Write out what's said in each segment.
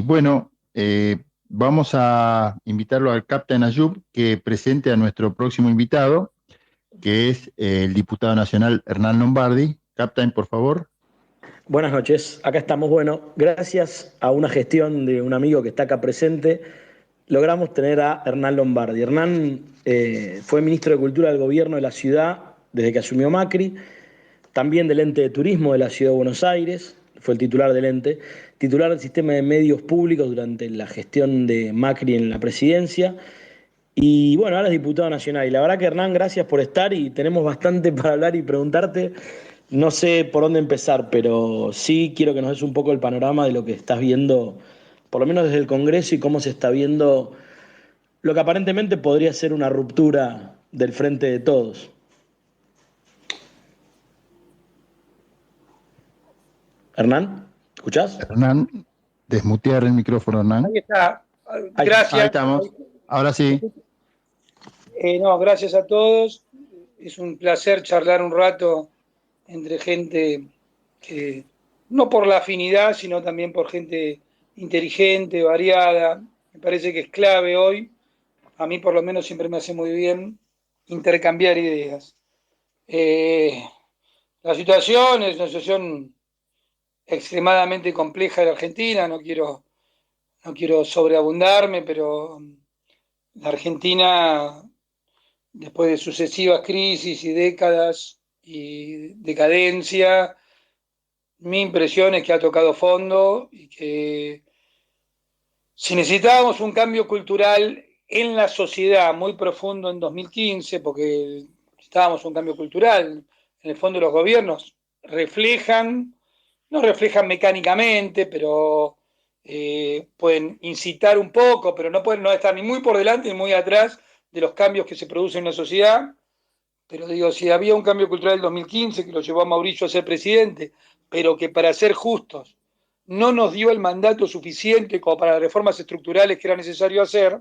Y bueno, vamos a invitarlo al Captain Ayub que presente a nuestro próximo invitado, que es el diputado nacional Hernán Lombardi. Captain, por favor. Buenas noches, acá estamos. Bueno, gracias a una gestión de un amigo que está acá presente, logramos tener a Hernán Lombardi. Hernán fue ministro de Cultura del gobierno de la ciudad desde que asumió Macri, también del ente de turismo de la ciudad de Buenos Aires, fue el titular del ente, titular del sistema de medios públicos durante la gestión de Macri en la presidencia. Y bueno, ahora es diputado nacional. Y la verdad que Hernán, gracias por estar y tenemos bastante para hablar y preguntarte. No sé por dónde empezar, pero sí quiero que nos des un poco el panorama de lo que estás viendo, por lo menos desde el Congreso, y cómo se está viendo lo que aparentemente podría ser una ruptura del frente de todos. Hernán, ¿escuchás? Hernán, desmutear el micrófono, Hernán. Ahí está. Ahí Gracias. estamos. Ahora sí. No, gracias a todos. Es un placer charlar un rato entre gente que, no por la afinidad, sino también por gente inteligente, variada. Me parece que es clave hoy. A mí por lo menos siempre me hace muy bien intercambiar ideas. La situación es una situación extremadamente compleja de la Argentina. No quiero sobreabundarme, pero la Argentina, después de sucesivas crisis y décadas y decadencia, mi impresión es que ha tocado fondo y que si necesitábamos un cambio cultural en la sociedad muy profundo en 2015, porque necesitábamos un cambio cultural, en el fondo los gobiernos no reflejan mecánicamente, pero pueden incitar un poco, pero no pueden no estar ni muy por delante ni muy atrás de los cambios que se producen en la sociedad. Pero digo, si había un cambio cultural del 2015 que lo llevó a Mauricio a ser presidente, pero que para ser justos no nos dio el mandato suficiente como para las reformas estructurales que era necesario hacer,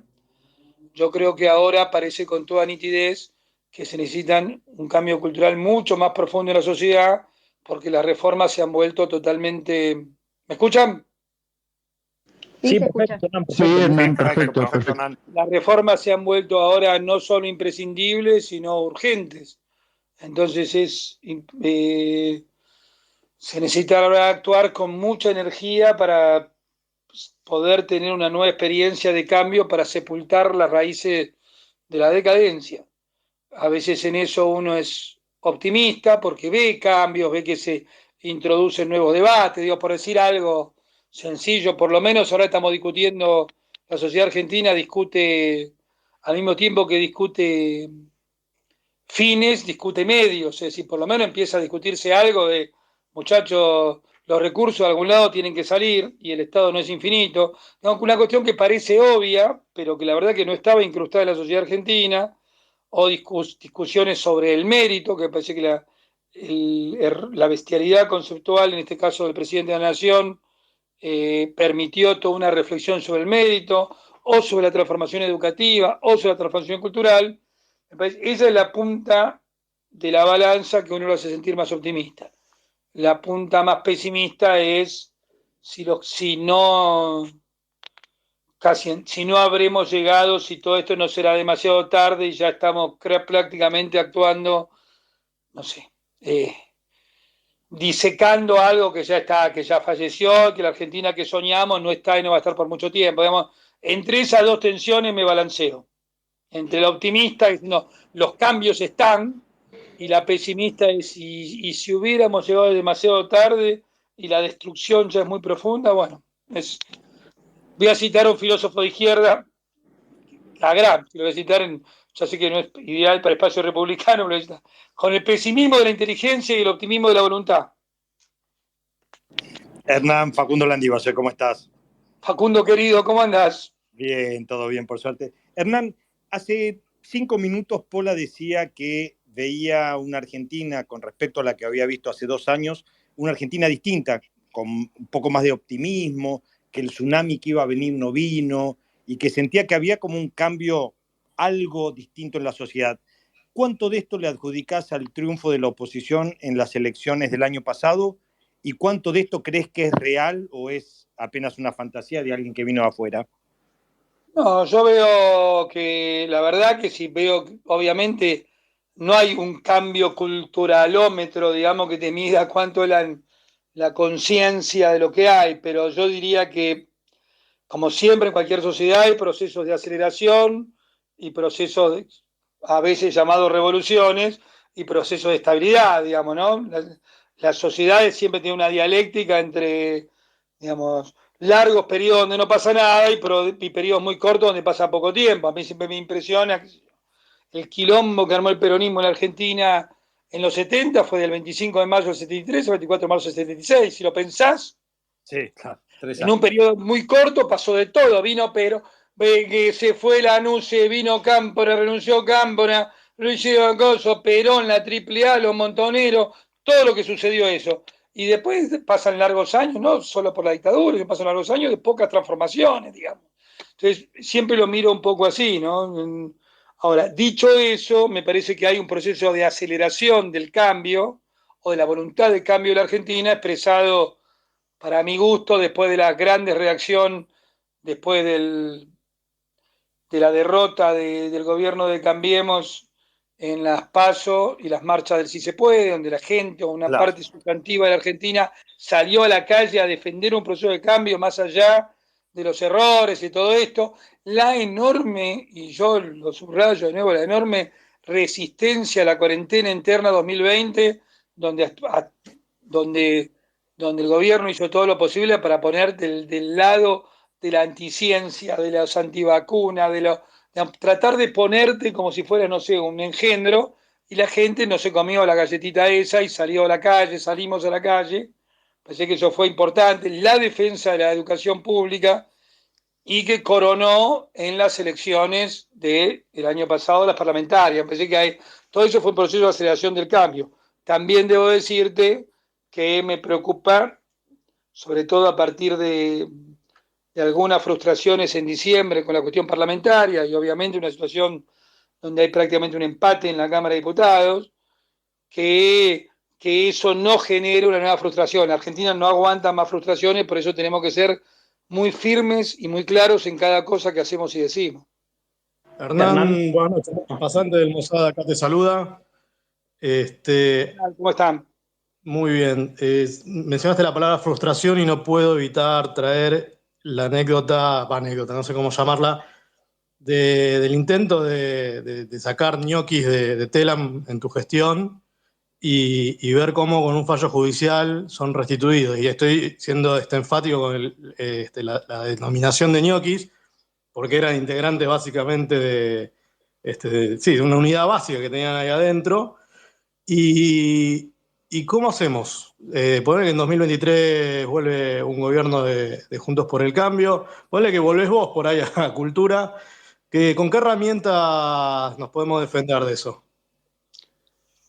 yo creo que ahora parece con toda nitidez que se necesitan un cambio cultural mucho más profundo en la sociedad, porque las reformas se han vuelto totalmente... ¿Me escuchan? Sí, se escucha. Hernán, Sí, perfecto. Hernán, perfecto. Hernán. Las reformas se han vuelto ahora no solo imprescindibles, sino urgentes. Entonces se necesita ahora actuar con mucha energía para poder tener una nueva experiencia de cambio para sepultar las raíces de la decadencia. A veces en eso uno es optimista porque ve cambios, ve que se introducen nuevos debates. Digo, por decir algo sencillo, por lo menos ahora estamos discutiendo, la sociedad argentina discute, al mismo tiempo que discute fines, discute medios, es decir, por lo menos empieza a discutirse algo de, muchachos, los recursos de algún lado tienen que salir y el Estado no es infinito. Una cuestión que parece obvia, pero que la verdad que no estaba incrustada en la sociedad argentina, o discusiones sobre el mérito, que parece que la bestialidad conceptual, en este caso del presidente de la Nación, permitió toda una reflexión sobre el mérito, o sobre la transformación educativa, o sobre la transformación cultural. Esa es la punta de la balanza que uno lo hace sentir más optimista. La punta más pesimista es si no habremos llegado, si todo esto no será demasiado tarde y ya estamos prácticamente actuando, no sé, disecando algo que ya falleció, que la Argentina que soñamos no está y no va a estar por mucho tiempo. Digamos, entre esas dos tensiones me balanceo. Entre la optimista, no, los cambios están, y la pesimista es, y si hubiéramos llegado demasiado tarde y la destrucción ya es muy profunda, bueno, voy a citar a un filósofo de izquierda, a Gramsci, lo voy a citar, ya sé que no es ideal para el espacio republicano, pero con el pesimismo de la inteligencia y el optimismo de la voluntad. Hernán, Facundo Landívar, ¿cómo estás? Facundo, querido, ¿cómo andás? Bien, todo bien, por suerte. Hernán, hace 5 minutos Pola decía que veía una Argentina, con respecto a la que había visto hace 2 años, una Argentina distinta, con un poco más de optimismo, que el tsunami que iba a venir no vino, y que sentía que había como un cambio, algo distinto en la sociedad. ¿Cuánto de esto le adjudicás al triunfo de la oposición en las elecciones del año pasado? ¿Y cuánto de esto crees que es real o es apenas una fantasía de alguien que vino de afuera? No, yo veo que la verdad que si veo, obviamente no hay un cambio culturalómetro, digamos, que te mida cuánto es la conciencia de lo que hay, pero yo diría que, como siempre en cualquier sociedad, hay procesos de aceleración y procesos a veces llamados revoluciones y procesos de estabilidad, digamos, ¿no? Las sociedades siempre tienen una dialéctica entre, digamos, largos periodos donde no pasa nada y periodos muy cortos donde pasa poco tiempo. A mí siempre me impresiona el quilombo que armó el peronismo en la Argentina en los 70, fue del 25 de mayo del 73 al 24 de marzo del 76. Si lo pensás, sí, claro, en un periodo muy corto pasó de todo. Vino pero que se fue la Lanuse, vino Cámpora, renunció Cámpora, lo hicieron Gozo, Perón, la AAA, los Montoneros, todo lo que sucedió eso. Y después pasan largos años, no solo por la dictadura, que pasan largos años de pocas transformaciones, digamos. Entonces, siempre lo miro un poco así, ¿no? Ahora, dicho eso, me parece que hay un proceso de aceleración del cambio o de la voluntad de cambio de la Argentina expresado, para mi gusto, después de la grande reacción, después de la derrota del gobierno de Cambiemos en las PASO y las marchas del Sí se puede, donde la gente o una claro. parte sustantiva de la Argentina salió a la calle a defender un proceso de cambio más allá de los errores y todo esto, la enorme, y yo lo subrayo de nuevo, la enorme resistencia a la cuarentena interna 2020, donde el gobierno hizo todo lo posible para poner del lado de la anticiencia, de los antivacunas, de tratar de ponerte como si fuera, no sé, un engendro, y la gente no se comió la galletita esa y salió a la calle, salimos a la calle. Pensé que eso fue importante, la defensa de la educación pública, y que coronó en las elecciones del año pasado, las parlamentarias. Pensé que todo eso fue un proceso de aceleración del cambio. También debo decirte que me preocupa, sobre todo a partir de algunas frustraciones en diciembre con la cuestión parlamentaria y obviamente una situación donde hay prácticamente un empate en la Cámara de Diputados, que eso no genere una nueva frustración. Argentina no aguanta más frustraciones, por eso tenemos que ser muy firmes y muy claros en cada cosa que hacemos y decimos. Hernán, buenas noches. Pasante del Mossad acá te saluda. ¿Cómo están? Muy bien. Mencionaste la palabra frustración y no puedo evitar traer la anécdota, no sé cómo llamarla, del intento de sacar ñoquis de Telam en tu gestión y ver cómo con un fallo judicial son restituidos. Y estoy siendo enfático con la denominación de ñoquis, porque eran integrantes básicamente de una unidad básica que tenían ahí adentro. ¿Y cómo hacemos? Poner que en 2023 vuelve un gobierno de Juntos por el Cambio, ponle que volvés vos por ahí a Cultura, ¿con qué herramientas nos podemos defender de eso?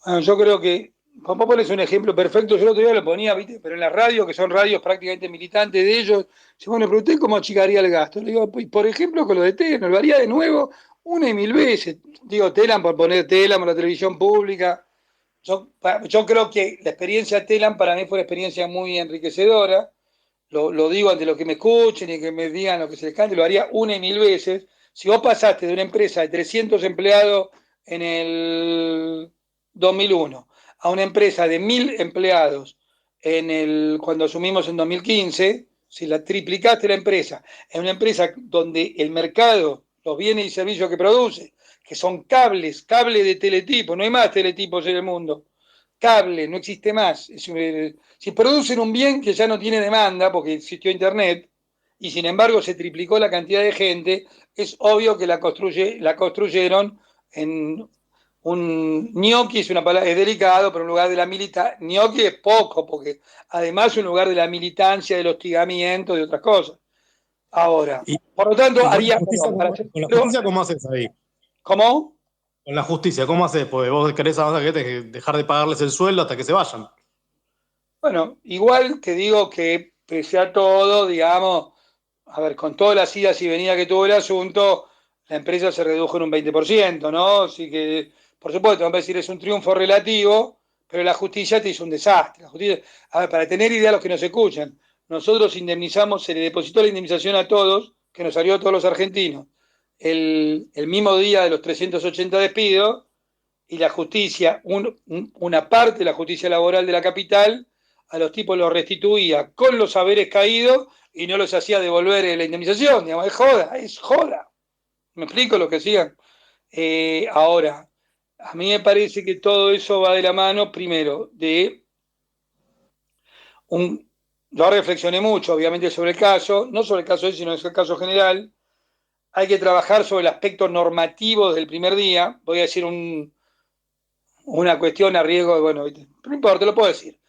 Bueno, yo creo que Popol es un ejemplo perfecto. Yo el otro día lo ponía, ¿viste? Pero en las radios, que son radios prácticamente militantes de ellos, dice, bueno, pero ¿usted cómo achicaría el gasto? Le digo, por ejemplo, con lo de Telam, lo haría de nuevo una y mil veces. Digo, Telam por poner Telam en la televisión pública. Yo creo que la experiencia Telam para mí fue una experiencia muy enriquecedora. Lo digo ante los que me escuchen y que me digan lo que se les cante, lo haría una y mil veces. Si vos pasaste de una empresa de 300 empleados en el 2001 a una empresa de 1000 empleados cuando asumimos en 2015, si la triplicaste la empresa, en una empresa donde el mercado, los bienes y servicios que produce, que son cables de teletipo, no hay más teletipos en el mundo, cable, no existe más. Si producen un bien que ya no tiene demanda porque existió Internet y sin embargo se triplicó la cantidad de gente, es obvio que la construyeron en un ñoqui, es una palabra, es delicado, pero un lugar de la militancia, ñoqui es poco, porque además es un lugar de la militancia, del hostigamiento, de otras cosas. Ahora, por lo tanto, haría... ¿Con la justicia cómo haces ahí? ¿Cómo? Con la justicia, ¿cómo haces? Porque vos querés dejar de pagarles el sueldo hasta que se vayan. Bueno, igual te digo que pese a todo, digamos, a ver, con todas las idas y venidas que tuvo el asunto, la empresa se redujo en un 20%, ¿no? Así que, por supuesto, vamos a decir, es un triunfo relativo, pero la justicia te hizo un desastre. A ver, para tener idea a los que nos escuchan, nosotros indemnizamos, se le depositó la indemnización a todos, que nos salió a todos los argentinos, el mismo día de los 380 despidos, y la justicia, una parte de la justicia laboral de la capital, a los tipos los restituía con los haberes caídos y no los hacía devolver la indemnización. Digamos, es joda. ¿Me explico lo que hacían? Ahora, a mí me parece que todo eso va de la mano, primero, yo reflexioné mucho, obviamente, sobre el caso, no sobre el caso ese, sino sobre el caso general. Hay que trabajar sobre el aspecto normativo desde el primer día. Voy a decir una cuestión a riesgo, bueno, no importa, lo puedo decir.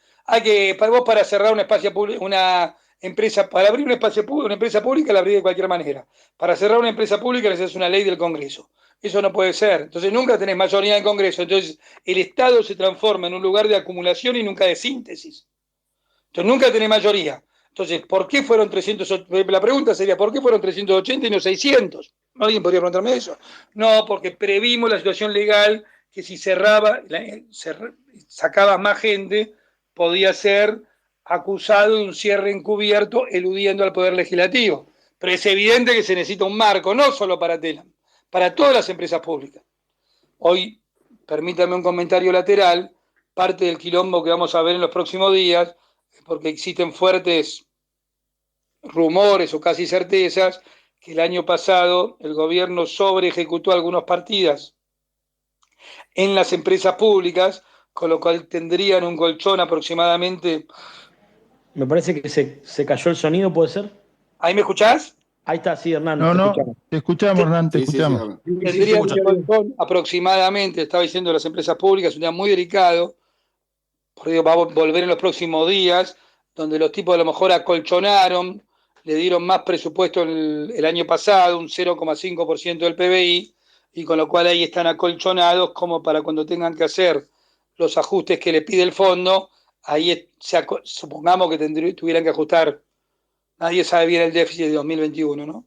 Para cerrar un espacio público, una empresa, para abrir un espacio público, una empresa pública la abrir de cualquier manera. Para cerrar una empresa pública necesitas una ley del Congreso. Eso no puede ser. Entonces nunca tenés mayoría en el Congreso. Entonces el Estado se transforma en un lugar de acumulación y nunca de síntesis. Entonces nunca tenés mayoría. Entonces, ¿por qué fueron 300? La pregunta sería, ¿por qué fueron 380 y no 600? ¿Alguien podría preguntarme eso? No, porque previmos la situación legal que si sacabas más gente, podía ser acusado de un cierre encubierto eludiendo al Poder Legislativo. Pero es evidente que se necesita un marco, no solo para Telam, para todas las empresas públicas. Hoy, permítame un comentario lateral, parte del quilombo que vamos a ver en los próximos días, porque existen fuertes rumores o casi certezas que el año pasado el gobierno sobre ejecutó algunas partidas en las empresas públicas, con lo cual tendrían un colchón aproximadamente. Me parece que se cayó el sonido, ¿puede ser? ¿Ahí me escuchás? Ahí está, sí, Hernán. No, te escuchamos, Hernán, te escuchamos. Tendrían un colchón aproximadamente, estaba diciendo, las empresas públicas, un tema muy delicado, porque va a volver en los próximos días, donde los tipos a lo mejor acolchonaron, le dieron más presupuesto el año pasado, un 0,5% del PBI, y con lo cual ahí están acolchonados como para cuando tengan que hacer los ajustes que le pide el fondo, ahí supongamos que tuvieran que ajustar, nadie sabe bien el déficit de 2021, ¿no?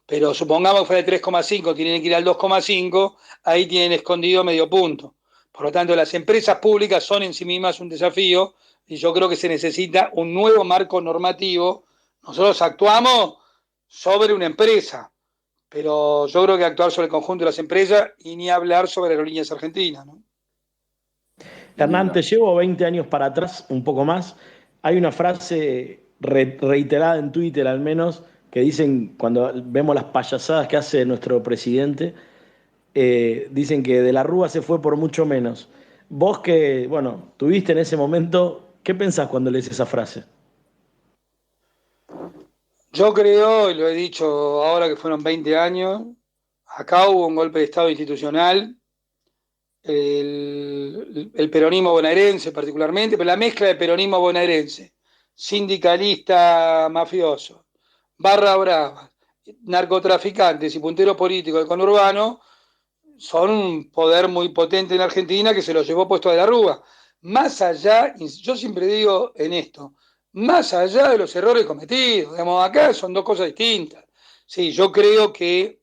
Pero supongamos que fuera de 3,5, tienen que ir al 2,5, ahí tienen escondido medio punto. Por lo tanto, las empresas públicas son en sí mismas un desafío y yo creo que se necesita un nuevo marco normativo. Nosotros actuamos sobre una empresa, pero yo creo que actuar sobre el conjunto de las empresas y ni hablar sobre Aerolíneas Argentinas, ¿no? Hernán, te llevo 20 años para atrás, un poco más. Hay una frase reiterada en Twitter, al menos, que dicen, cuando vemos las payasadas que hace nuestro presidente, dicen que de la Rúa se fue por mucho menos. Vos que, bueno, tuviste en ese momento, ¿qué pensás cuando lees esa frase? Yo creo, y lo he dicho ahora que fueron 20 años, acá hubo un golpe de Estado institucional, el peronismo bonaerense particularmente, pero la mezcla de peronismo bonaerense, sindicalista mafioso, barra brava, narcotraficantes y punteros políticos del conurbano, son un poder muy potente en Argentina que se lo llevó puesto de la Rúa. Más allá, yo siempre digo en esto, más allá de los errores cometidos, digamos, acá son dos cosas distintas. Sí, yo creo que,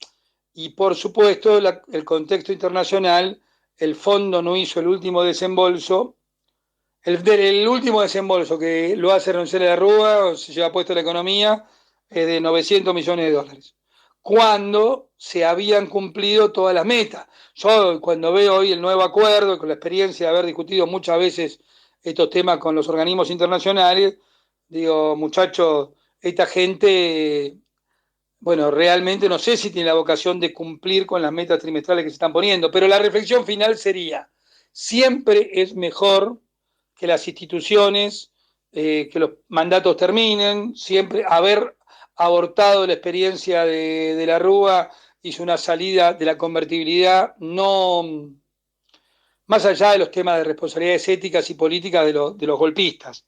y por supuesto, el contexto internacional, el fondo no hizo el último desembolso. El último desembolso que lo hace renunciar a la Rúa, o se lleva puesto la economía, es de 900 millones de dólares. Cuando se habían cumplido todas las metas. Yo cuando veo hoy el nuevo acuerdo, con la experiencia de haber discutido muchas veces estos temas con los organismos internacionales, digo, muchachos, esta gente, bueno, realmente no sé si tiene la vocación de cumplir con las metas trimestrales que se están poniendo, pero la reflexión final sería, siempre es mejor que las instituciones, que los mandatos terminen, siempre haber abortado la experiencia de la Rúa, hizo una salida de la convertibilidad, no más allá de los temas de responsabilidades éticas y políticas de los golpistas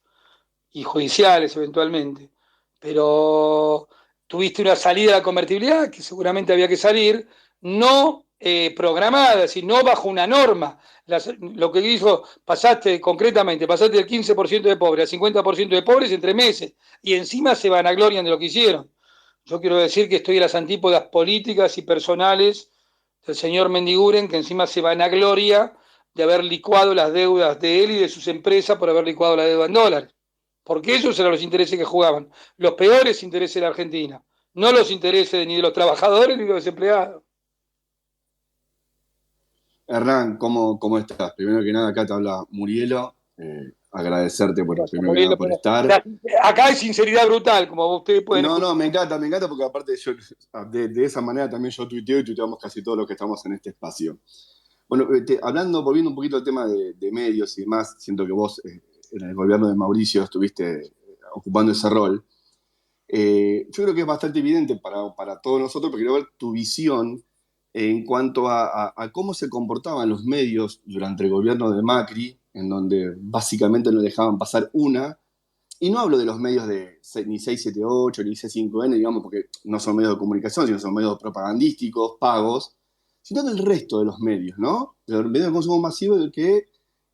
y judiciales eventualmente, pero tuviste una salida de la convertibilidad que seguramente había que salir, no programada, es decir, no bajo una norma. Lo que dijo, pasaste del 15% de pobres al 50% de pobres en 3 meses, y encima se vanaglorian de lo que hicieron. Yo quiero decir que estoy a las antípodas políticas y personales del señor Mendiguren, que encima se vanagloria de haber licuado las deudas de él y de sus empresas por haber licuado la deuda en dólares. Porque esos eran los intereses que jugaban. Los peores intereses de la Argentina. No los intereses ni de los trabajadores ni de los desempleados. Hernán, ¿cómo estás? Primero que nada, acá te habla Murielo. Agradecerte primero que nada por estar. Acá hay sinceridad brutal, como ustedes pueden escuchar. No, me encanta porque aparte yo, de esa manera también yo tuiteo y tuiteamos casi todos los que estamos en este espacio. Bueno, volviendo un poquito al tema de medios y demás, siento que vos en el gobierno de Mauricio estuviste ocupando ese rol. Yo creo que es bastante evidente para todos nosotros, porque quiero ver tu visión en cuanto a cómo se comportaban los medios durante el gobierno de Macri, en donde básicamente no dejaban pasar una, y no hablo de los medios de ni 678 ni C5N, digamos, porque no son medios de comunicación, sino son medios propagandísticos, pagos, sino del resto de los medios, ¿no? De los medios de consumo masivo, del que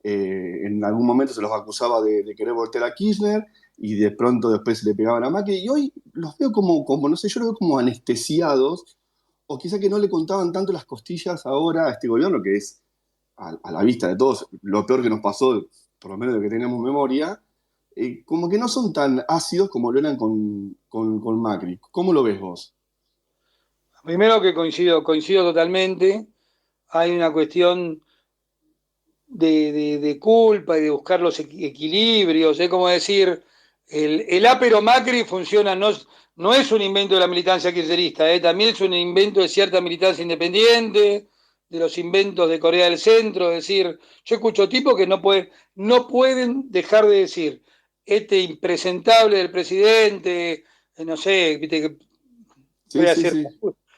en algún momento se los acusaba de querer voltear a Kirchner, y de pronto después se le pegaban a Macri, y hoy los veo como no sé, yo los veo como anestesiados, o quizá que no le contaban tanto las costillas ahora a este gobierno, que es, a la vista de todos, lo peor que nos pasó, por lo menos de que tenemos memoria, como que no son tan ácidos como lo eran con Macri. ¿Cómo lo ves vos? Primero que coincido totalmente. Hay una cuestión de culpa y de buscar los equilibrios. Es como decir, el ápero Macri funciona, no es un invento de la militancia kirchnerista, también es un invento de cierta militancia independiente, de los inventos de Corea del Centro. Es decir, yo escucho tipos que no pueden dejar de decir, este impresentable del presidente, no sé, viste que voy a hacer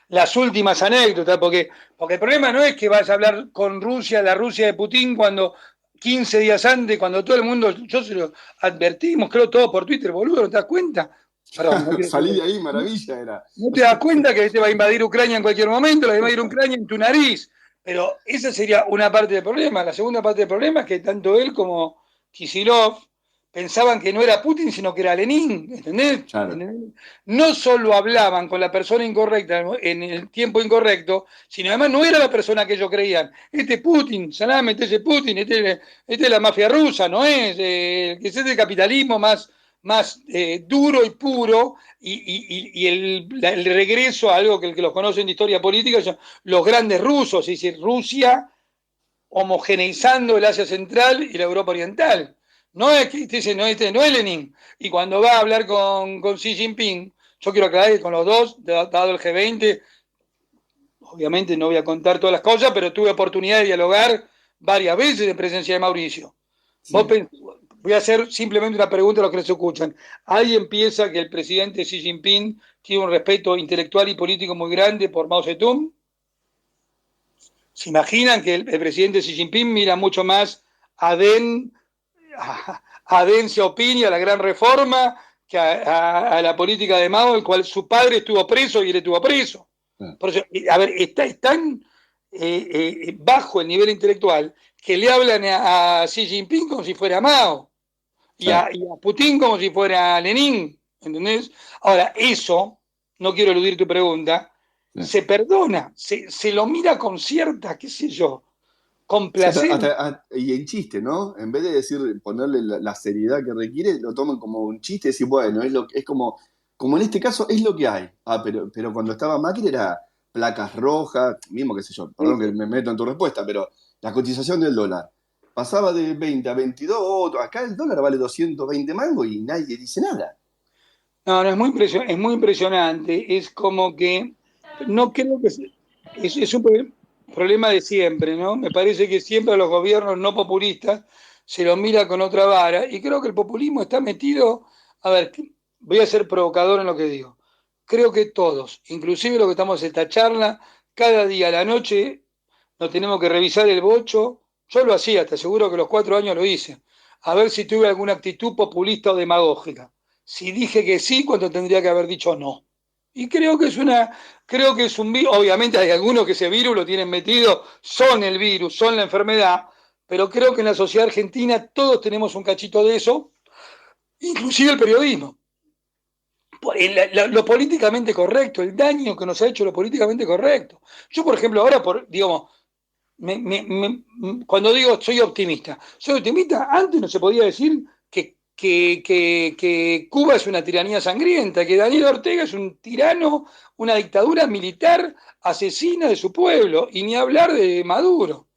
las últimas anécdotas, porque el problema no es que vas a hablar con Rusia, la Rusia de Putin, cuando 15 días antes, cuando todo el mundo, yo se lo advertimos, creo todo por Twitter, boludo, ¿no te das cuenta? Perdón, salí de ahí, maravilla era. ¿No te das cuenta que te va a invadir Ucrania en cualquier momento? La va a invadir Ucrania en tu nariz. Pero esa sería una parte del problema. La segunda parte del problema es que tanto él como Kicillof pensaban que no era Putin, sino que era Lenin, ¿entendés? Claro. No solo hablaban con la persona incorrecta en el tiempo incorrecto, sino además no era la persona que ellos creían. Este es Putin, solamente ese Putin, este es la mafia rusa, ¿no es? Que es el capitalismo más duro y puro, y el regreso a algo que el que los conocen de historia política son los grandes rusos, es decir, Rusia homogeneizando el Asia Central y la Europa Oriental. No es que no es Lenin. Y cuando va a hablar con Xi Jinping, yo quiero aclarar que con los dos, dado el G20, obviamente no voy a contar todas las cosas, pero tuve oportunidad de dialogar varias veces en presencia de Mauricio. Sí. Voy a hacer simplemente una pregunta a los que les escuchan. ¿Alguien piensa que el presidente Xi Jinping tiene un respeto intelectual y político muy grande por Mao Zedong? ¿Se imaginan que el presidente Xi Jinping mira mucho más a Deng Xiaoping y a la gran reforma que a la política de Mao, el cual su padre estuvo preso y él estuvo preso? Por eso, a ver, está tan bajo el nivel intelectual que le hablan a Xi Jinping como si fuera Mao y a Putin como si fuera Lenin, ¿entendés? Ahora, eso, no quiero eludir tu pregunta, se perdona, se lo mira con cierta, qué sé yo, complacencia. Y en chiste, ¿no? En vez de decir, ponerle la seriedad que requiere, lo toman como un chiste y decir, bueno, es como en este caso es lo que hay. Pero cuando estaba Macri era placas rojas, mismo qué sé yo, perdón que me meto en tu respuesta, pero la cotización del dólar pasaba de 20 a 22, acá el dólar vale 220 mangos y nadie dice nada. No, es muy impresionante, es como que, no creo que es un problema de siempre, ¿no? Me parece que siempre a los gobiernos no populistas se los mira con otra vara, y creo que el populismo está metido, a ver, voy a ser provocador en lo que digo, creo que todos, inclusive los que estamos en esta charla, cada día a la noche nos tenemos que revisar el bocho. Yo lo hacía, te aseguro que los 4 años lo hice, a ver si tuve alguna actitud populista o demagógica. Si dije que sí, cuando tendría que haber dicho no. Y creo que es un virus. Obviamente hay algunos que ese virus lo tienen metido, son el virus, son la enfermedad, pero creo que en la sociedad argentina todos tenemos un cachito de eso, inclusive el periodismo. Lo políticamente correcto, el daño que nos ha hecho lo políticamente correcto. Yo, por ejemplo, ahora, cuando digo soy optimista, antes no se podía decir que Cuba es una tiranía sangrienta, que Daniel Ortega es un tirano, una dictadura militar asesina de su pueblo, y ni hablar de Maduro.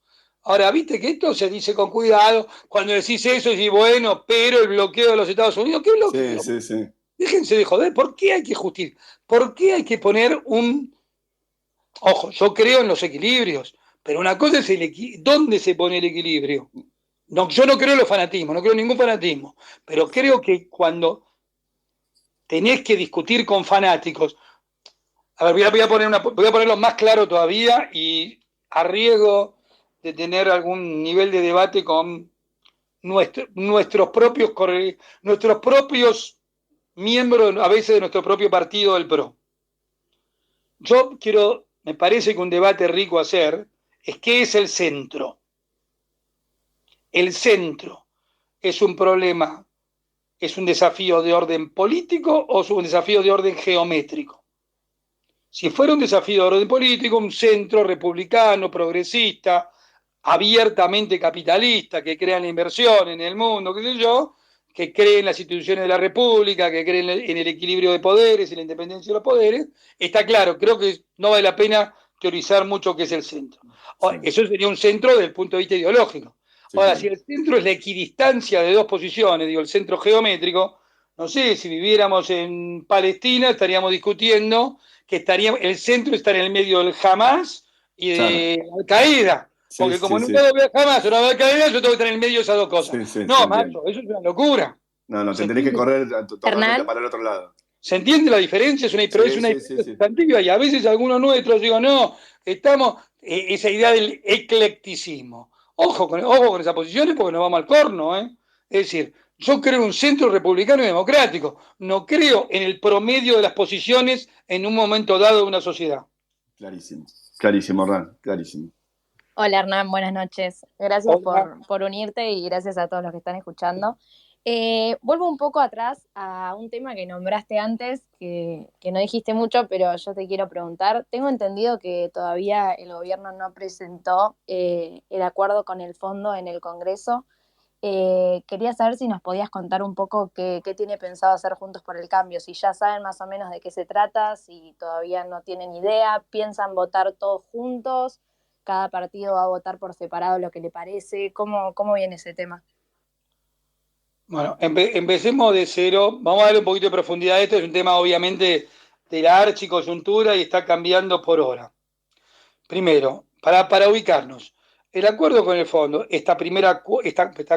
Ahora, viste que esto se dice con cuidado, cuando decís eso, decís, bueno, pero el bloqueo de los Estados Unidos, ¿qué bloqueo? Sí. Déjense de joder, ¿por qué hay que justificar? ¿Por qué hay que poner un... Ojo, yo creo en los equilibrios, pero una cosa es ¿dónde se pone el equilibrio? No, yo no creo en los fanatismos, no creo en ningún fanatismo, pero creo que cuando tenés que discutir con fanáticos, a ver, voy a ponerlo más claro todavía y a riesgo de tener algún nivel de debate con nuestros propios miembros, a veces de nuestro propio partido del PRO. Me parece que un debate rico a hacer es qué es el centro. El centro es un problema, es un desafío de orden político o es un desafío de orden geométrico. Si fuera un desafío de orden político, un centro republicano, progresista, abiertamente capitalista, que crea en la inversión en el mundo, qué sé yo, que cree en las instituciones de la República, que cree en el equilibrio de poderes y la independencia de los poderes, está claro, creo que no vale la pena teorizar mucho qué es el centro. Sí. Eso sería un centro desde el punto de vista ideológico. Sí, ahora, si el centro es la equidistancia de dos posiciones, digo, el centro geométrico, no sé, si viviéramos en Palestina estaríamos discutiendo que el centro está en el medio del Hamas y de Al-Qaeda. Porque como nunca lo veo jamás o no veo cadena, yo tengo que estar en el medio de esas dos cosas. No, macho, eso es una locura. No, te tenés que correr totalmente para el otro lado. ¿Se entiende la diferencia? Es una diferencia sustantiva y a veces algunos nuestros digo, no, estamos, esa idea del eclecticismo. Ojo con esas posiciones porque nos vamos al corno, ¿eh? Es decir, yo creo en un centro republicano y democrático, no creo en el promedio de las posiciones en un momento dado de una sociedad. Clarísimo, Hernán, clarísimo. Hola Hernán, buenas noches. Gracias por unirte y gracias a todos los que están escuchando. Vuelvo un poco atrás a un tema que nombraste antes, que no dijiste mucho, pero yo te quiero preguntar. Tengo entendido que todavía el gobierno no presentó el acuerdo con el fondo en el Congreso. Quería saber si nos podías contar un poco qué tiene pensado hacer Juntos por el Cambio, si ya saben más o menos de qué se trata, si todavía no tienen idea, piensan votar todos juntos, cada partido va a votar por separado lo que le parece. ¿Cómo viene ese tema? Bueno, empecemos de cero. Vamos a darle un poquito de profundidad a esto. Es un tema obviamente de la archicoyuntura y está cambiando por hora. Primero, para ubicarnos, el acuerdo con el fondo, esta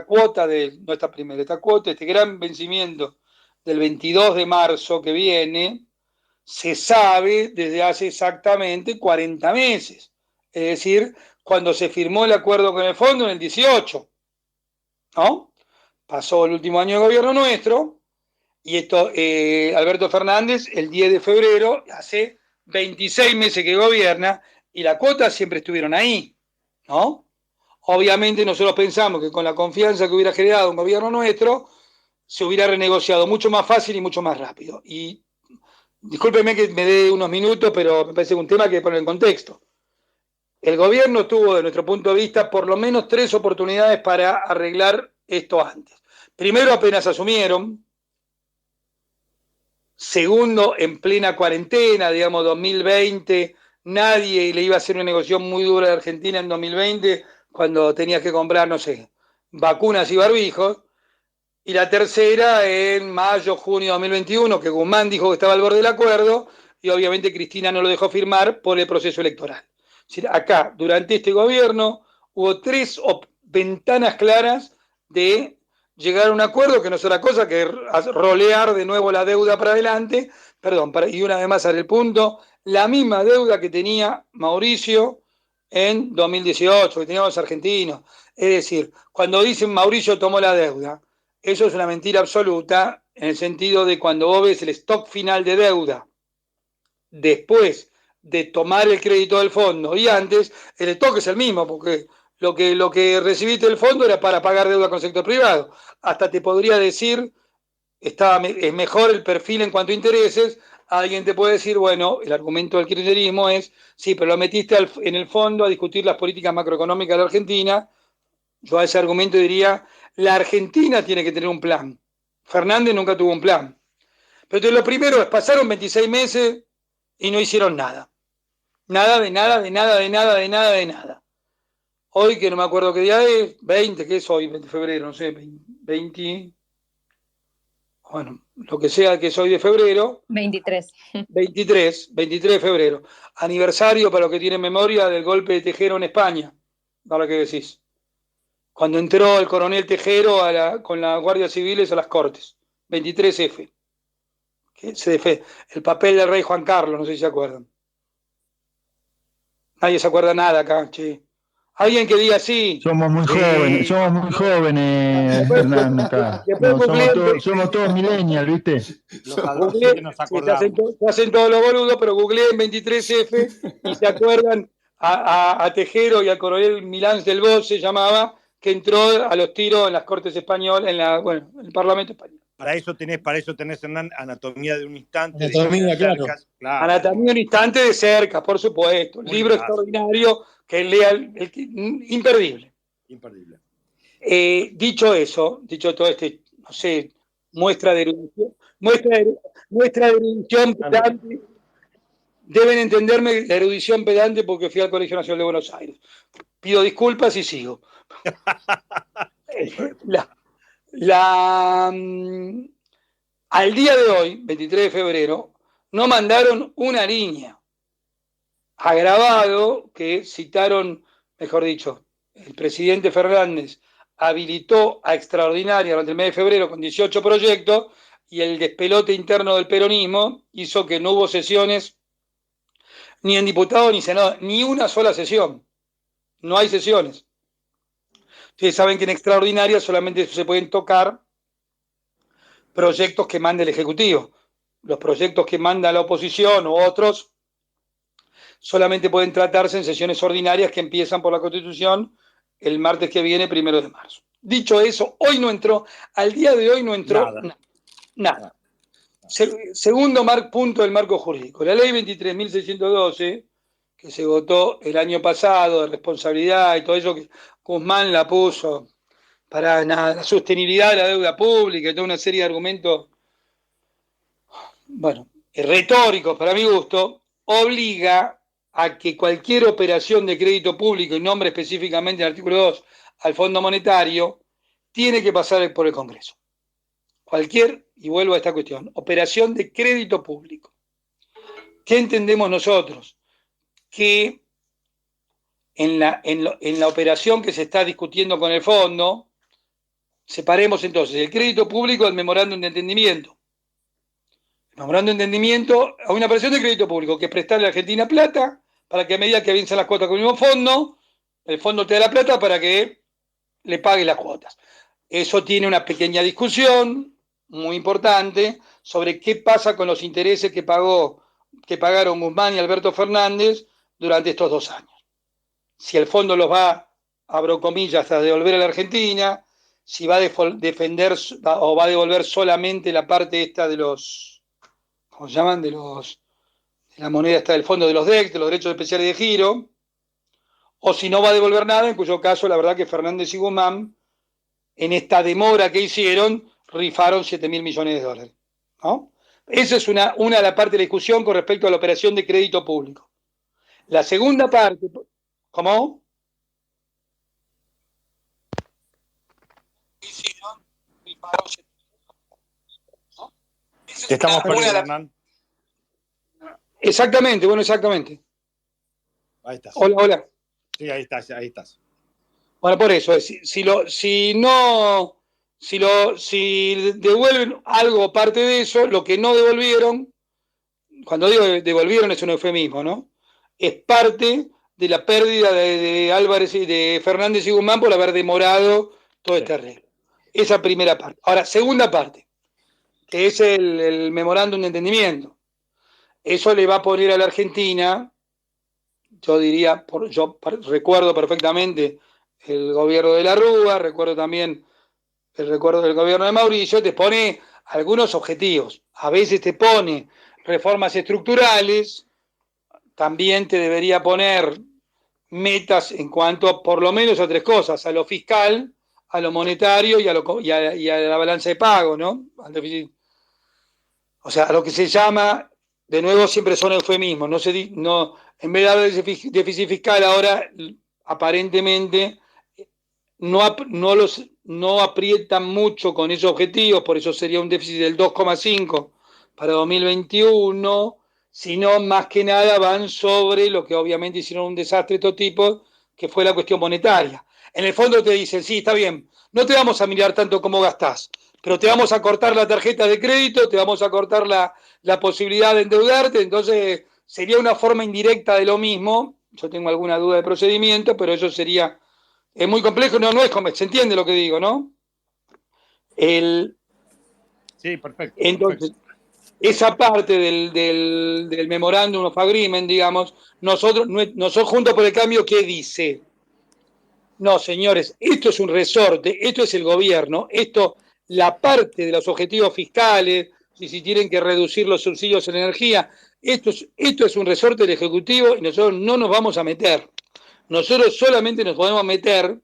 cuota, este gran vencimiento del 22 de marzo que viene, se sabe desde hace exactamente 40 meses. Es decir, cuando se firmó el acuerdo con el fondo en el 18, ¿no? Pasó el último año de gobierno nuestro, y esto, Alberto Fernández, el 10 de febrero, hace 26 meses que gobierna, y las cuotas siempre estuvieron ahí, ¿no? Obviamente nosotros pensamos que con la confianza que hubiera generado un gobierno nuestro, se hubiera renegociado mucho más fácil y mucho más rápido. Y discúlpeme que me dé unos minutos, pero me parece un tema que poner en contexto. El gobierno tuvo, de nuestro punto de vista, por lo menos 3 oportunidades para arreglar esto antes. Primero, apenas asumieron. Segundo, en plena cuarentena, digamos 2020, nadie le iba a hacer una negociación muy dura de Argentina en 2020, cuando tenías que comprar, no sé, vacunas y barbijos. Y la tercera, en mayo, junio de 2021, que Guzmán dijo que estaba al borde del acuerdo, y obviamente Cristina no lo dejó firmar por el proceso electoral. Es decir, acá, durante este gobierno, hubo 3 ventanas claras de llegar a un acuerdo, que no es otra cosa que rolear de nuevo la deuda para adelante, y una vez más haré el punto, la misma deuda que tenía Mauricio en 2018, que teníamos los argentinos. Es decir, cuando dicen Mauricio tomó la deuda, eso es una mentira absoluta, en el sentido de cuando vos ves el stock final de deuda, después de tomar el crédito del fondo y antes, el stock es el mismo, porque lo que recibiste del fondo era para pagar deuda con el sector privado. Hasta te podría decir, es mejor el perfil en cuanto a intereses alguien te puede decir, bueno, el argumento del kirchnerismo es, sí, pero lo metiste en el fondo a discutir las políticas macroeconómicas de la Argentina. Yo a ese argumento diría, la Argentina tiene que tener un plan. Fernández nunca tuvo un plan. Pero entonces lo primero es, pasaron 26 meses y no hicieron nada. Nada, de nada, de nada, de nada, de nada, de nada. Hoy, que no me acuerdo qué día es, 20, ¿qué es hoy? 20 de febrero, no sé, 20, bueno, lo que sea que es hoy de febrero. 23. 23 de febrero. Aniversario, para los que tienen memoria, del golpe de Tejero en España. Ahora que decís. Cuando entró el coronel Tejero con las guardias civiles a las Cortes. 23F. El papel del rey Juan Carlos, no sé si se acuerdan. Nadie se acuerda nada acá, che. Alguien que diga sí. Somos muy jóvenes, Hernán, acá. No, somos todos millennials, ¿viste? Se hacen todos los boludos, pero googleen 23F y se acuerdan a Tejero y al coronel Milán del Bosch, se llamaba, que entró a los tiros en las Cortes Españolas, en el Parlamento Español. Para eso tenés, Hernán, Anatomía de un Instante. Anatomía, claro. Anatomía de un Instante de cerca, por supuesto. Un libro extraordinario que lea imperdible. Imperdible. Dicho todo no sé, muestra de erudición pedante. Deben entenderme la erudición pedante porque fui al Colegio Nacional de Buenos Aires. Pido disculpas y sigo. Al día de hoy, 23 de febrero, no mandaron una línea. Agravado que citaron, mejor dicho, el presidente Fernández habilitó a extraordinaria durante el mes de febrero con 18 proyectos y el despelote interno del peronismo hizo que no hubo sesiones ni en diputados ni senadores, ni una sola sesión. No hay sesiones. Ustedes saben que en extraordinaria solamente se pueden tocar proyectos que mande el Ejecutivo. Los proyectos que manda la oposición u otros solamente pueden tratarse en sesiones ordinarias que empiezan por la Constitución el martes que viene, 1 de marzo. Dicho eso, hoy no entró, al día de hoy no entró nada. Segundo punto del marco jurídico. La ley 23.612, que se votó el año pasado, de responsabilidad y todo eso, que Guzmán la puso para la sostenibilidad de la deuda pública y toda una serie de argumentos, bueno, retóricos para mi gusto, obliga a que cualquier operación de crédito público, y nombre específicamente en el artículo 2 al Fondo Monetario, tiene que pasar por el Congreso. Y vuelvo a esta cuestión, operación de crédito público. ¿Qué entendemos nosotros? Que en la operación que se está discutiendo con el fondo, separemos entonces el crédito público del memorándum de entendimiento. El memorándum de entendimiento a una operación de crédito público, que es prestarle a Argentina plata para que a medida que vencen las cuotas con el mismo fondo, el fondo te da la plata para que le pague las cuotas. Eso tiene una pequeña discusión muy importante sobre qué pasa con los intereses que pagaron Guzmán y Alberto Fernández durante estos 2 años. Si el fondo los va, abro comillas, a devolver a la Argentina, si va a defender o va a devolver solamente la parte esta de los, ¿cómo se llaman? De la moneda esta del fondo de los DEC, de los derechos especiales de giro, o si no va a devolver nada, en cuyo caso la verdad que Fernández y Guzmán, en esta demora que hicieron, rifaron 7.000 millones de dólares. ¿No? Esa es una de las partes de la discusión con respecto a la operación de crédito público. La segunda parte, ¿cómo? Te estamos perdiendo, Hernán. Exactamente, bueno, exactamente. Ahí estás. Hola. Sí, ahí estás. Bueno, por eso, si devuelven algo parte de eso, lo que no devolvieron, cuando digo devolvieron es un eufemismo, ¿no? Es parte de la pérdida de Álvarez y de Fernández y Guzmán por haber demorado todo este arreglo. Esa primera parte. Ahora, segunda parte, que es el memorándum de entendimiento. Eso le va a poner a la Argentina, yo diría, yo recuerdo perfectamente el gobierno de la Rúa, recuerdo también el recuerdo del gobierno de Mauricio, te pone algunos objetivos. A veces te pone reformas estructurales, también te debería poner metas en cuanto por lo menos a tres cosas: a lo fiscal, a lo monetario y a la balanza de pago, ¿no? O sea, a lo que se llama, de nuevo siempre son eufemismos, en vez de hablar de déficit fiscal ahora, aparentemente no aprietan mucho con esos objetivos, por eso sería un déficit del 2,5 para 2021, sino más que nada van sobre lo que obviamente hicieron un desastre de estos tipos, que fue la cuestión monetaria. En el fondo te dicen, sí, está bien, no te vamos a mirar tanto cómo gastás, pero te vamos a cortar la tarjeta de crédito, te vamos a cortar la posibilidad de endeudarte, entonces sería una forma indirecta de lo mismo. Yo tengo alguna duda de procedimiento, pero eso sería... Es muy complejo, no es complejo, se entiende lo que digo, ¿no? Sí, perfecto. Entonces, esa parte del Memorandum of Agreement, digamos, nosotros Juntos por el Cambio, ¿qué dice? No, señores, esto es un resorte, esto es el gobierno, la parte de los objetivos fiscales, si tienen que reducir los subsidios en energía, esto es un resorte del Ejecutivo y nosotros no nos vamos a meter. Nosotros solamente nos podemos meter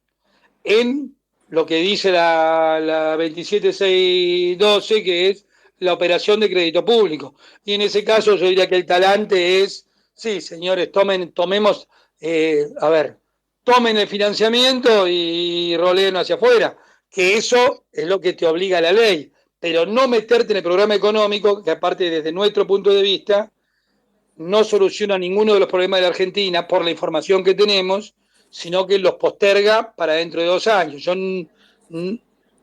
en lo que dice la 27612, que es la operación de crédito público. Y en ese caso yo diría que el talante es, sí, señores, tomen el financiamiento y roleen hacia afuera, que eso es lo que te obliga la ley, pero no meterte en el programa económico, que aparte desde nuestro punto de vista no soluciona ninguno de los problemas de la Argentina por la información que tenemos, sino que los posterga para dentro de 2 años. Yo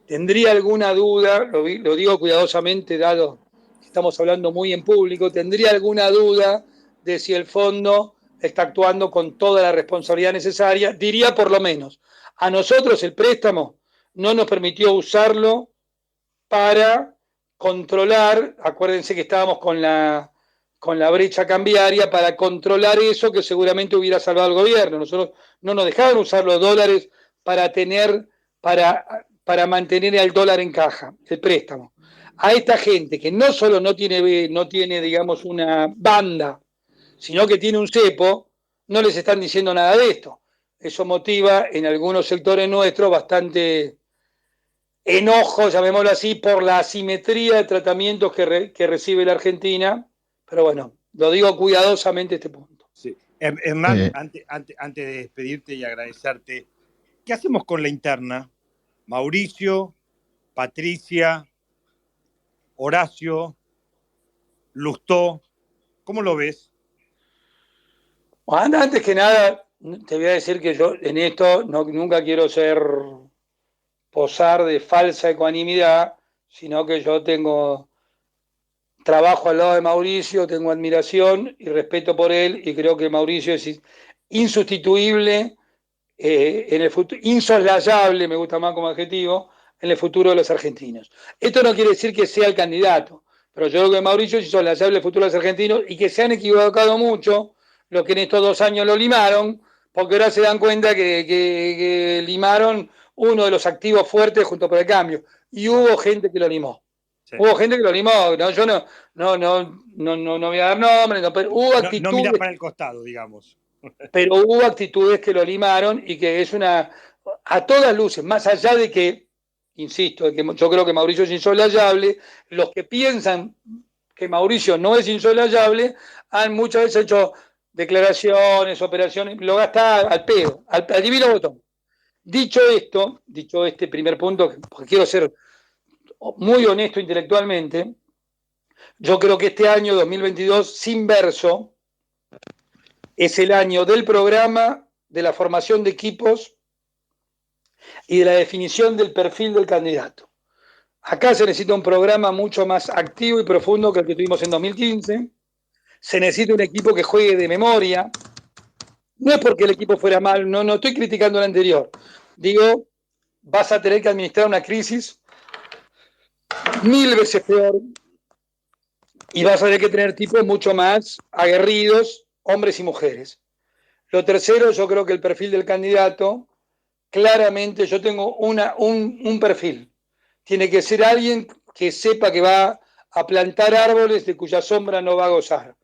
tendría alguna duda, lo digo cuidadosamente, dado que estamos hablando muy en público, tendría alguna duda de si el fondo está actuando con toda la responsabilidad necesaria. Diría por lo menos, a nosotros el préstamo no nos permitió usarlo para controlar, acuérdense que estábamos con la brecha cambiaria, para controlar eso que seguramente hubiera salvado al gobierno. Nosotros no nos dejaban usar los dólares para mantener al dólar en caja, el préstamo. A esta gente que no solo no tiene, digamos, una banda, sino que tiene un cepo, no les están diciendo nada de esto. Eso motiva en algunos sectores nuestros bastante enojo, llamémoslo así, por la asimetría de tratamientos que recibe la Argentina. Pero bueno, lo digo cuidadosamente este punto. Sí. Hernán, antes de despedirte y agradecerte, ¿qué hacemos con la interna? Mauricio, Patricia, Horacio, Lustó, ¿cómo lo ves? Bueno, antes que nada, te voy a decir que yo en esto nunca quiero posar de falsa ecuanimidad, sino que yo trabajo al lado de Mauricio, tengo admiración y respeto por él, y creo que Mauricio es insustituible en el futuro, insoslayable, me gusta más como adjetivo, en el futuro de los argentinos. Esto no quiere decir que sea el candidato, pero yo creo que Mauricio es insoslayable en el futuro de los argentinos, y que se han equivocado mucho los que en estos 2 años lo limaron, porque ahora se dan cuenta que limaron uno de los activos fuertes junto por el cambio, y hubo gente que lo limó. Sí. Hubo gente que lo limó, ¿no? Yo no voy a dar nombres, pero hubo actitudes. No mirás para el costado, digamos. Pero hubo actitudes que lo limaron, y que es a todas luces, más allá de que, insisto, de que yo creo que Mauricio es insolayable, los que piensan que Mauricio no es insolayable han muchas veces hecho declaraciones, operaciones, lo gasta al pedo, al divino botón. Dicho este primer punto, porque quiero ser muy honesto intelectualmente, yo creo que este año 2022, sin verso, es el año del programa, de la formación de equipos y de la definición del perfil del candidato. Acá se necesita un programa mucho más activo y profundo que el que tuvimos en 2015. Se necesita un equipo que juegue de memoria. No es porque el equipo fuera mal, no estoy criticando el anterior. Digo, vas a tener que administrar una crisis 1000 veces peor, y vas a tener que tener tipos mucho más aguerridos, hombres y mujeres. Lo tercero, yo creo que el perfil del candidato, claramente yo tengo un perfil. Tiene que ser alguien que sepa que va a plantar árboles de cuya sombra no va a gozar.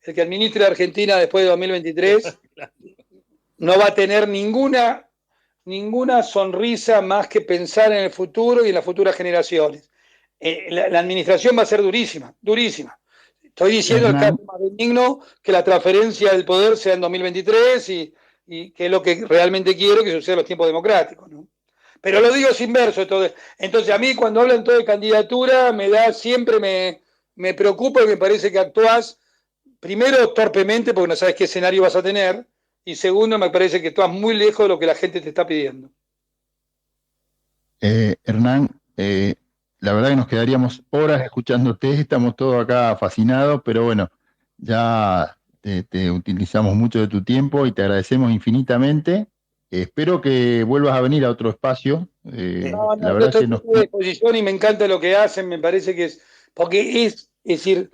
El que administre Argentina después de 2023 no va a tener ninguna sonrisa más que pensar en el futuro y en las futuras generaciones. La administración va a ser durísima, durísima. Estoy diciendo el caso más benigno, que la transferencia del poder sea en 2023 y que es lo que realmente quiero que suceda en los tiempos democráticos, ¿no? Pero lo digo sin verso. Entonces a mí cuando hablan todo de candidatura siempre me preocupa y me parece que actuás primero torpemente porque no sabes qué escenario vas a tener y segundo me parece que actuás muy lejos de lo que la gente te está pidiendo. Hernán, la verdad que nos quedaríamos horas escuchándote, estamos todos acá fascinados, pero bueno, ya te utilizamos mucho de tu tiempo y te agradecemos infinitamente. Espero que vuelvas a venir a otro espacio. La verdad estoy a disposición y me encanta lo que hacen, me parece que porque es decir,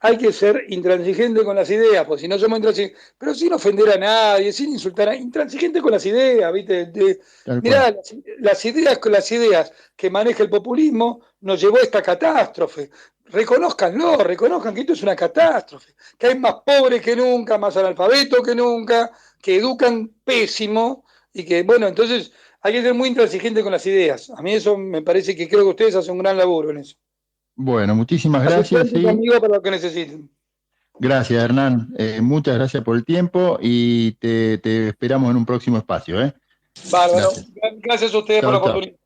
hay que ser intransigente con las ideas, porque si no somos intransigentes, pero sin ofender a nadie, sin insultar a nadie, intransigente con las ideas, ¿viste? Mirá, las ideas que maneja el populismo nos llevó a esta catástrofe. Reconózcanlo, reconozcan que esto es una catástrofe, que hay más pobres que nunca, más analfabetos que nunca, que educan pésimo y que, bueno, entonces hay que ser muy intransigente con las ideas. A mí eso me parece que creo que ustedes hacen un gran laburo en eso. Bueno, muchísimas gracias. Conmigo para lo que necesiten. Gracias, Hernán. Muchas gracias por el tiempo y te esperamos en un próximo espacio. Bárbaro. Gracias a ustedes por la oportunidad.